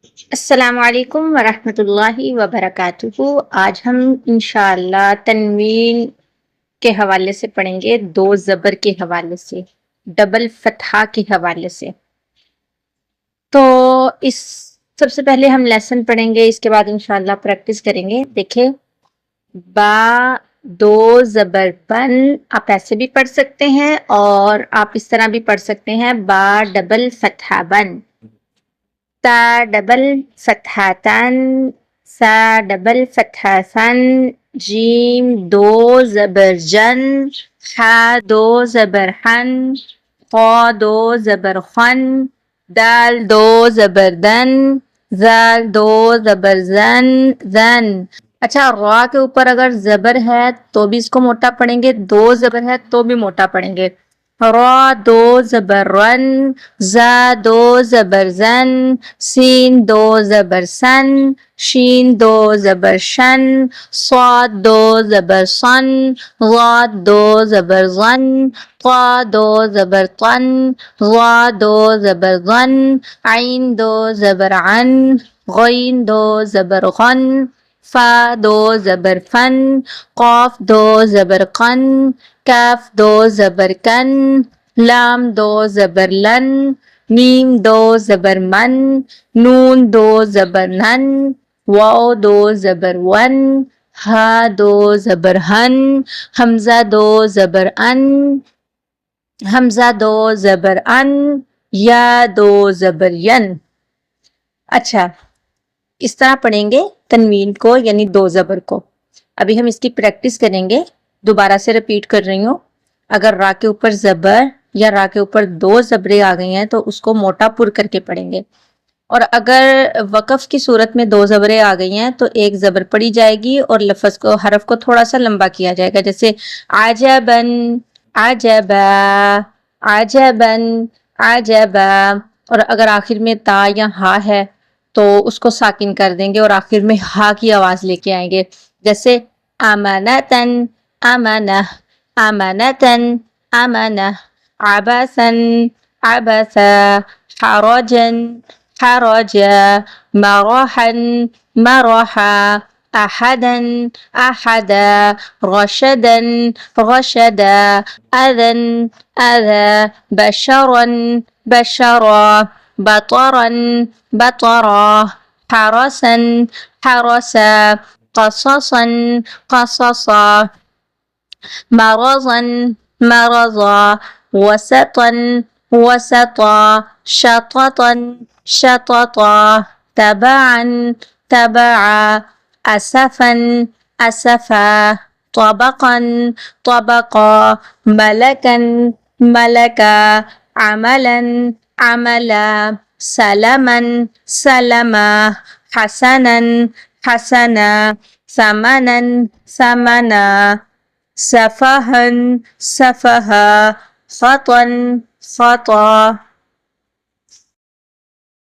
السلام علیکم ورحمۃ اللہ وبرکاتہ۔ آج ہم انشاءاللہ تنوین کے حوالے سے پڑھیں گے، دو زبر کے حوالے سے، ڈبل فتحہ کے حوالے سے۔ تو اس سب سے پہلے ہم لیسن پڑھیں گے، اس کے بعد انشاءاللہ پریکٹس کریں گے۔ دیکھیں، با دو زبر بن، آپ ایسے بھی پڑھ سکتے ہیں اور آپ اس طرح بھی پڑھ سکتے ہیں، با ڈبل فتحہ بن، تا ڈبل فتحہ تن، سا ڈبل فتحہ سن، جیم دو زبر جن، حا دو زبر حن، خا دو زبر خن، دال دو زبر دن، زال دو زبر زن زن۔ اچھا، را کے اوپر اگر زبر ہے تو بھی اس کو موٹا پڑھیں گے، دو زبر ہے تو بھی موٹا پڑھیں گے۔ را دو زبر رن، زا دو زبر زن، سین دو زبر سن، شین دو زبر شن، صاد دو زبر صن، ضاد دو زبر ظن، طا دو زبر طن، ظا دو زبر ظن، عین دو زبر عن، غین دو زبر غن، فا دو زبر فن، قاف دو زبر قن، کاف دو زبر کن، لام دو زبر لن، میم دو زبر من، نون دو زبر نن، واو دو زبر ون، ہا دو زبر ہن، حمزہ دو زبر ان، حمزہ دو زبر ان، یا دو زبر ین۔ اچھا، اس طرح پڑھیں گے تنوین کو، یعنی دو زبر کو۔ ابھی ہم اس کی پریکٹس کریں گے، دوبارہ سے ریپیٹ کر رہی ہوں۔ اگر را کے اوپر زبر یا را کے اوپر دو زبریں آ گئی ہیں تو اس کو موٹا پر کر کے پڑھیں گے، اور اگر وقف کی صورت میں دو زبریں آ گئی ہیں تو ایک زبر پڑھی جائے گی اور لفظ کو، حرف کو تھوڑا سا لمبا کیا جائے گا، جیسے عجبن، عجبا، عجبن، عجبا۔ اور اگر آخر میں تا یا ہا ہے تو اس کو ساکن کر دیں گے اور آخر میں ہا کی آواز لے کے آئیں گے، جیسے امانتن، امانہ، امانتن، امانہ، عباسن، عبسا، حرجن، حرجا، مرحا، مرحا، أحدا، أحدا، رشدا، رشدا، أذى، أذى، بشرا، بشرا، بطرا، بطرا، حرسا، حرسا، قصصا، قصصا، مرضا، مرضا، وسطا، وسطا، شططا، شططا، تبعا، تبعا، أسفا، أسفا، طبقا، طبقا، ملكا، ملكا، عملا، عملا، سلما، سلما، حسنا، حسنا، ثمنا، ثمنا، سفها، سفها، خطا، خطا،